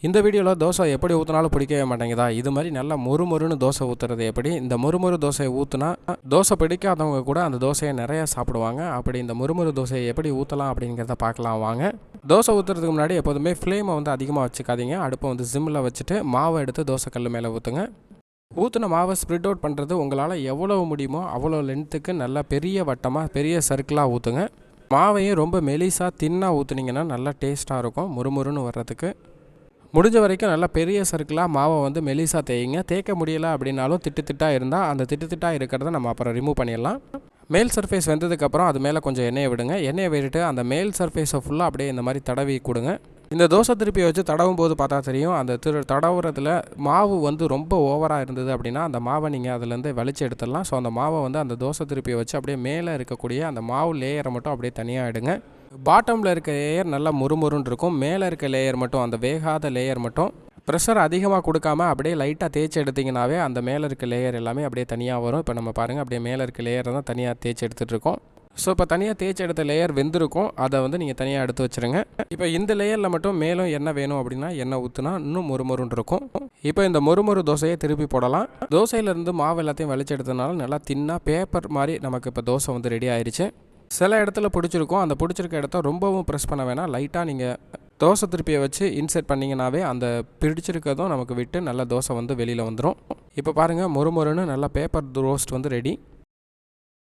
இந்த வீடியோவில் தோசை எப்படி ஊற்றினாலும் பிடிக்கவே மாட்டேங்குதா? இது மாதிரி நல்லா மொறுமொறுன்னு தோசை ஊற்றுறது எப்படி? இந்த மொறுமொறு தோசையை ஊற்றுனா தோசை பிடிக்காதவங்க கூட அந்த தோசையை நிறையா சாப்பிடுவாங்க. அப்படி இந்த மொறுமொறு தோசையை எப்படி ஊற்றலாம் அப்படிங்கிறத பார்க்கலாம் வாங்க. தோசை ஊற்றுறதுக்கு முன்னாடி எப்போதுமே ஃப்ளேமை வந்து அதிகமாக வச்சுக்காதீங்க. அடுப்பை வந்து சிம்மில் வச்சுட்டு மாவை எடுத்து தோசை கல் மேலே ஊற்றுங்க. ஊற்றின மாவை ஸ்ப்ரெட் அவுட் பண்ணுறது உங்களால் எவ்வளோ முடியுமோ அவ்வளோ லென்த்துக்கு நல்லா பெரிய வட்டமாக பெரிய சர்க்கிளாக ஊற்றுங்க. மாவையும் ரொம்ப மெலிசாக தின்னாக ஊற்றுனீங்கன்னா நல்லா டேஸ்ட்டாக இருக்கும் முறுமுறுன்னு வர்றதுக்கு. முடிஞ்ச வரைக்கும் நல்லா பெரிய சர்க்கிளாக மாவை வந்து மெலிசாக தேய்ங்க. தேய்க்க முடியலை அப்படின்னாலும் திட்டாக இருந்தால் அந்த திட்டாக இருக்கிறத நம்ம அப்புறம் ரிமூவ் பண்ணிடலாம். மேல் சர்ஃபேஸ் வெந்ததுக்கப்புறம் அது மேலே கொஞ்சம் எண்ணெயை விடுங்க. எண்ணெயை விட்டுட்டு அந்த மேல் சர்ஃபேஸை ஃபுல்லாக அப்படியே இந்த மாதிரி தடவி கொடுங்க. இந்த தோசை திருப்பியை வச்சு தடவும் போது பார்த்தா தெரியும், அந்த தடவுறதுல மாவு வந்து ரொம்ப ஓவராக இருந்தது அப்படின்னா அந்த மாவை நீங்கள் அதுலேருந்து வலிச்சு எடுத்துடலாம். ஸோ அந்த மாவை வந்து அந்த தோசை திருப்பியை வச்சு அப்படியே மேலே இருக்கக்கூடிய அந்த மாவு லேயரை மட்டும் அப்படியே தனியாக எடுங்க. பாட்டமில் இருக்க லேயர் நல்லா முறுமுறுன்னு இருக்கும். மேலே இருக்க லேயர் மட்டும், அந்த வேகாத லேயர் மட்டும் ப்ரெஷர் அதிகமாக கொடுக்காம அப்படியே லைட்டாக தேய்ச்சி எடுத்திங்கனாவே அந்த மேலே இருக்க லேயர் எல்லாமே அப்படியே தனியாக வரும். இப்போ நம்ம பாருங்கள், அப்படியே மேலே இருக்க லேயரை தான் தனியாக தேய்ச்சி எடுத்துகிட்டு இருக்கோம். ஸோ இப்போ தனியாக தேய்ச்சி எடுத்த லேயர் வெந்திருக்கும், அதை வந்து நீங்கள் தனியாக எடுத்து வச்சுருங்க. இப்போ இந்த லேயரில் மட்டும் மேலும் எண்ணெய் வேணும் அப்படின்னா எண்ணெய் ஊற்றுனா இன்னும் மொறுமொறுன்னு இருக்கும். இப்போ இந்த மொறுமொறு தோசையை திருப்பி போடலாம். தோசையிலேருந்து மாவு எல்லாத்தையும் வலிச்சு எடுத்ததுனால நல்லா தின்னாக பேப்பர் மாதிரி நமக்கு இப்போ தோசை வந்து ரெடி ஆயிடுச்சு. சில இடத்துல பிடிச்சிருக்கும், அந்த பிடிச்சிருக்க இடத்த ரொம்பவும் ப்ரெஸ் பண்ண வேணாம். லைட்டாக நீங்கள் தோசை திருப்பியை வச்சு இன்செர்ட் பண்ணிங்கனாவே அந்த பிடிச்சிருக்கதும் நமக்கு விட்டு நல்லா தோசை வந்து வெளியில் வந்துடும். இப்போ பாருங்கள், மொறுமொறுன்னு நல்லா பேப்பர் ரோஸ்ட் வந்து ரெடி.